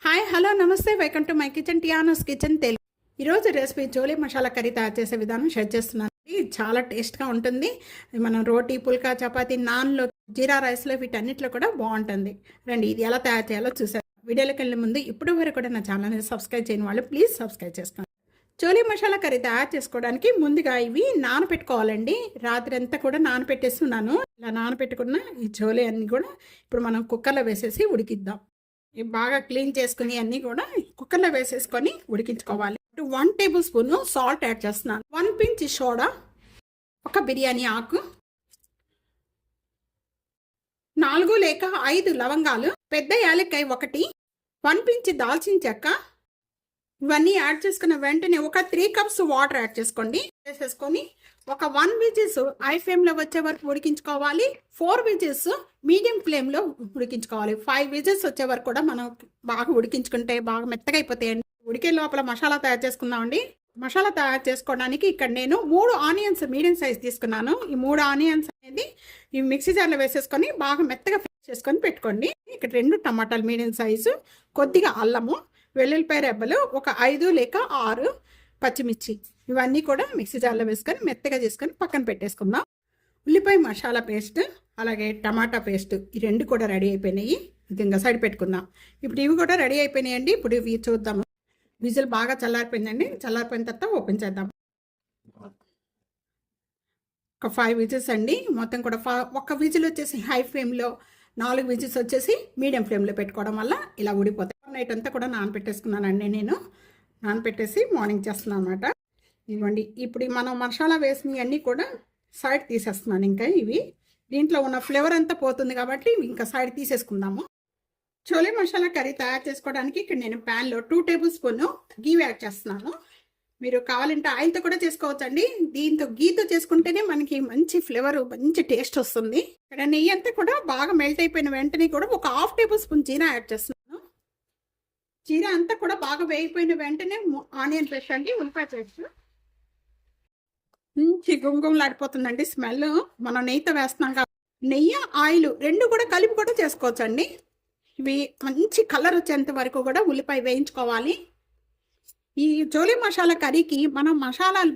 Hi hello నమస్తే welcome to my kitchen టియానోస్ kitchen Telugu. ఈరోజు recipe chole masala curry తయారు చేసే విధానం షేర్ చేస్తున్నాను. ఇది చాలా టేస్ట్గా ఉంటుంది. మనం రోటీ పుల్కా చపాతీ నాన్లో జీరా రైస్లో వీటన్నిటిలో కూడా బాగుంటుంది. రండి ఇది ఎలా తయారు చేయాలో చూసారు. వీడియోలోకి వెళ్ళే ముందు ఇప్పుడు వరకు కూడా నా ఛానల్ని సబ్స్క్రైబ్ చేయని వాళ్ళు ప్లీజ్ సబ్స్క్రైబ్ చేసుకోండి. చోలే మసాలా కర్రీ తయారు చేసుకోవడానికి ముందుగా ఇవి నానపెట్టుకోవాలండి. రాత్రి అంతా కూడా నానపెట్టేస్తున్నాను. ఇలా నానపెట్టుకున్న ఈ చోలే అన్నీ కూడా ఇప్పుడు మనం కుక్కర్లో వేసేసి ఉడికిద్దాం. ఇవి బాగా క్లీన్ చేసుకుని అన్నీ కూడా కుక్కర్లో వేసేసుకొని ఉడికించుకోవాలి. 1 టేబుల్ స్పూన్ సాల్ట్ యాడ్ చేస్తున్నాను. 1 పించ్ సోడా, ఒక బిర్యానీ ఆకు, 4 లేక 5 లవంగాలు, పెద్ద యాలక్కాయ 1, 1 పించ్ దాల్చిన చెక్క. ఇవన్నీ యాడ్ చేసుకున్న వెంటనే ఒక 3 కప్స్ వాటర్ యాడ్ చేసుకోండి. వేసేసుకొని ఒక 1 విజిల్స్ హై ఫ్లేమ్లో వచ్చే వరకు ఉడికించుకోవాలి. 4 విజిల్స్ మీడియం ఫ్లేమ్లో ఉడికించుకోవాలి. 5 విజిల్స్ వచ్చే వరకు కూడా మనం బాగా ఉడికించుకుంటే బాగా మెత్తగా అయిపోతాయండి. ఉడికే లోపల మసాలా తయారు చేసుకుందామండి. మసాలా తయారు చేసుకోవడానికి ఇక్కడ నేను 3 ఆనియన్స్ మీడియం సైజ్ తీసుకున్నాను. ఈ 3 ఆనియన్స్ అనేది ఈ మిక్సీ జార్లో వేసేసుకొని బాగా మెత్తగా ఫ్రై చేసుకొని పెట్టుకోండి. ఇక్కడ 2 టమాటాలు మీడియం సైజు, కొద్దిగా అల్లము, వెల్లుల్లిపాయ రెబ్బలు, ఒక 5 లేక 6 పచ్చిమిర్చి, ఇవన్నీ కూడా మిక్సీ జార్లో వేసుకొని మెత్తగా చేసుకొని పక్కన పెట్టేసుకుందాం. ఉల్లిపాయ మసాలా పేస్ట్ అలాగే టమాటా పేస్ట్ ఈ 2 కూడా రెడీ అయిపోయినాయి. ఇది ఇంకా సైడ్ పెట్టుకుందాం. ఇప్పుడు ఇవి కూడా రెడీ అయిపోయినాయండి. ఇప్పుడు ఇవి చూద్దాము. విజిల్ బాగా చల్లారిపోయిందండి. చల్లారిపోయిన తర్వాత ఓపెన్ చేద్దాం. ఒక 5 విజిల్స్ అండి మొత్తం కూడా. ఒక విజిల్ వచ్చేసి హై ఫ్లేమ్లో, 4 విజిల్స్ వచ్చేసి మీడియం ఫ్లేమ్లో పెట్టుకోవడం వల్ల ఇలా ఉడిపోతాయి. నైట్ అంతా కూడా నానపెట్టేసుకున్నానండి. నేను నానపెట్టేసి మార్నింగ్ చేస్తున్నాను అనమాట. ఇవ్వండి ఇప్పుడు మనం మసాలా వేసినవి అన్నీ కూడా సైడ్ తీసేస్తున్నాను. ఇంకా ఇవి దీంట్లో ఉన్న ఫ్లేవర్ అంతా పోతుంది కాబట్టి ఇంకా సైడ్ తీసేసుకుందాము. చోలే మసాలా కర్రీ తయారు చేసుకోవడానికి ఇక్కడ నేను ప్యాన్లో 2 టేబుల్ స్పూన్ గీ యాడ్ చేస్తున్నాను. మీరు కావాలంటే ఆయిల్తో కూడా చేసుకోవచ్చండి. దీంతో గీతో చేసుకుంటేనే మనకి మంచి ఫ్లేవర్, మంచి టేస్ట్ వస్తుంది. ఇక్కడ నెయ్యి అంతా కూడా బాగా మెల్ట్ అయిపోయిన వెంటనే కూడా ఒక 1/2 టేబుల్ స్పూన్ జీరా యాడ్ చేస్తున్నాను. జీరా అంతా కూడా బాగా వేగిపోయిన వెంటనే ఆనియన్ పేస్ట్ అండి, ఉల్లిపాయ పేస్ట్. మంచి గుమగుమలాడిపోతుందండి స్మెల్. మనం నెయ్యితో వేస్తున్నాం కాబట్టి నెయ్యి ఆయిల్ 2 కూడా కలిపి కూడా చేసుకోవచ్చండి. ఇవి మంచి కలర్ వచ్చేంత వరకు కూడా ఉల్లిపాయ వేయించుకోవాలి. ఈ చోలే మసాలా కర్రీకి మనం మసాలాలు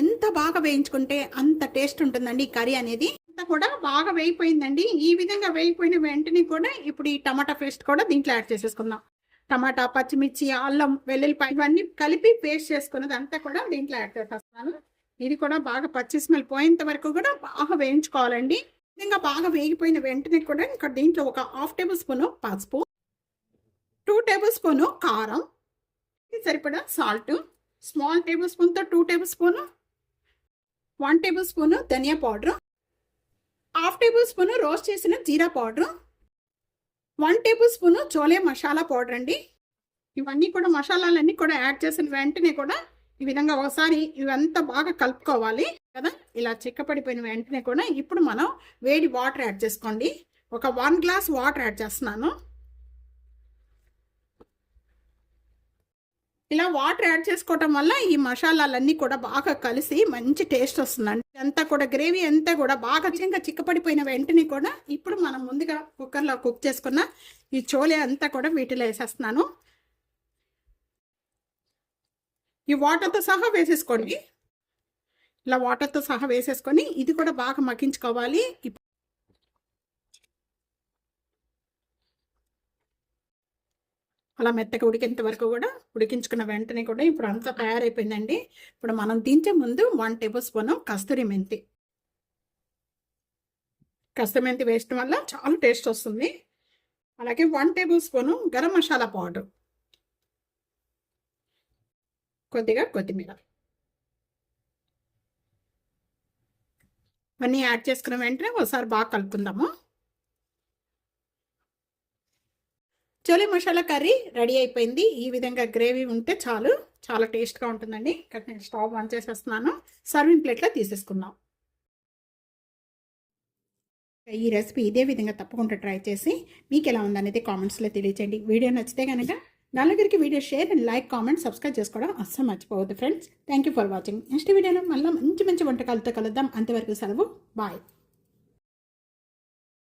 ఎంత బాగా వేయించుకుంటే అంత టేస్ట్ ఉంటుందండి. ఈ కర్రీ అనేది అంతా కూడా బాగా వేగిపోయిందండి. ఈ విధంగా వేగిపోయిన వెంటనే కూడా ఇప్పుడు ఈ టమాటా పేస్ట్ కూడా దీంట్లో యాడ్ చేసేసుకుందాం. టమాటా, పచ్చిమిర్చి, అల్లం, వెల్లుల్లిపాయ ఇవన్నీ కలిపి పేస్ట్ చేసుకున్నది అంతా కూడా దీంట్లో యాడ్ చేసేస్తాను. ఇది కూడా బాగా పచ్చి స్మెల్ పోయేంత వరకు కూడా బాగా వేయించుకోవాలండి. విధంగా బాగా వేగిపోయిన వెంటనే కూడా ఇక్కడ దీంట్లో ఒక 1/2 టేబుల్ స్పూన్ పసుపు, 2 టేబుల్ స్పూన్ కారం, సరిపడా salt, small tablespoon 2 tablespoon, 1 tablespoon ధనియా పౌడర్, 1/2 టేబుల్ స్పూన్ రోస్ట్ చేసిన జీరా powder, 1 tablespoon chole masala powder అండి. ఇవన్నీ కూడా మసాలాలన్నీ కూడా యాడ్ చేసిన వెంటనే కూడా ఈ విధంగా ఒకసారి ఇవంతా బాగా కలుపుకోవాలి కదా. ఇలా చిక్కపడిపోయిన వెంటనే కూడా ఇప్పుడు మనం వేడి వాటర్ యాడ్ చేసుకోండి. ఒక 1 గ్లాస్ వాటర్ యాడ్ చేస్తున్నాను. ఇలా వాటర్ యాడ్ చేసుకోవటం వల్ల ఈ మసాలాలన్నీ కూడా బాగా కలిసి మంచి టేస్ట్ వస్తుందండి. అంతా కూడా గ్రేవీ అంతా కూడా బాగా చిక్కపడిపోయిన వెంటనే కూడా ఇప్పుడు మనం ముందుగా కుక్కర్లో కుక్ చేసుకున్న ఈ చోలే అంతా కూడా వీటిలో వేసేస్తున్నాను. ఈ వాటర్తో సహా వేసేసుకోండి. ఇలా వాటర్తో సహా వేసేసుకొని ఇది కూడా బాగా మగ్గించుకోవాలి. అలా మెత్తగా ఉడికేంత వరకు కూడా ఉడికించుకున్న వెంటనే కూడా ఇప్పుడు అంతా తయారైపోయిందండి. ఇప్పుడు మనం దించే ముందు 1 టేబుల్ స్పూన్ కస్తూరి మెంతి. కస్తూరి మెంతి వేయడం వల్ల చాలా టేస్ట్ వస్తుంది. అలాగే 1 table spoon garam masala powder, కొద్దిగా కొత్తిమీర, అన్నీ యాడ్ చేసుకున్న వెంటనే ఒకసారి బాగా కలుపుకుందాము. చోలే మసాలా కర్రీ రెడీ అయిపోయింది. ఈ విధంగా గ్రేవీ ఉంటే చాలు, చాలా టేస్ట్గా ఉంటుందండి. ఇక్కడ నేను స్టవ్ ఆన్ చేసేస్తున్నాను. సర్వింగ్ ప్లేట్లో తీసేసుకుందాం. ఈ రెసిపీ ఇదే విధంగా తప్పకుండా ట్రై చేసి మీకు ఎలా ఉందనేది కామెంట్స్లో తెలియచేయండి. వీడియో నచ్చితే కనుక నలుగురికి video share and like, comment, subscribe చేసుకోవడం అస్సలు మర్చిపోవద్దు friends. Thank you for watching. Next వీడియోలో మళ్ళీ మంచి వంటకాలతో కలుద్దాం. అంతవరకు సెలవు. బాయ్.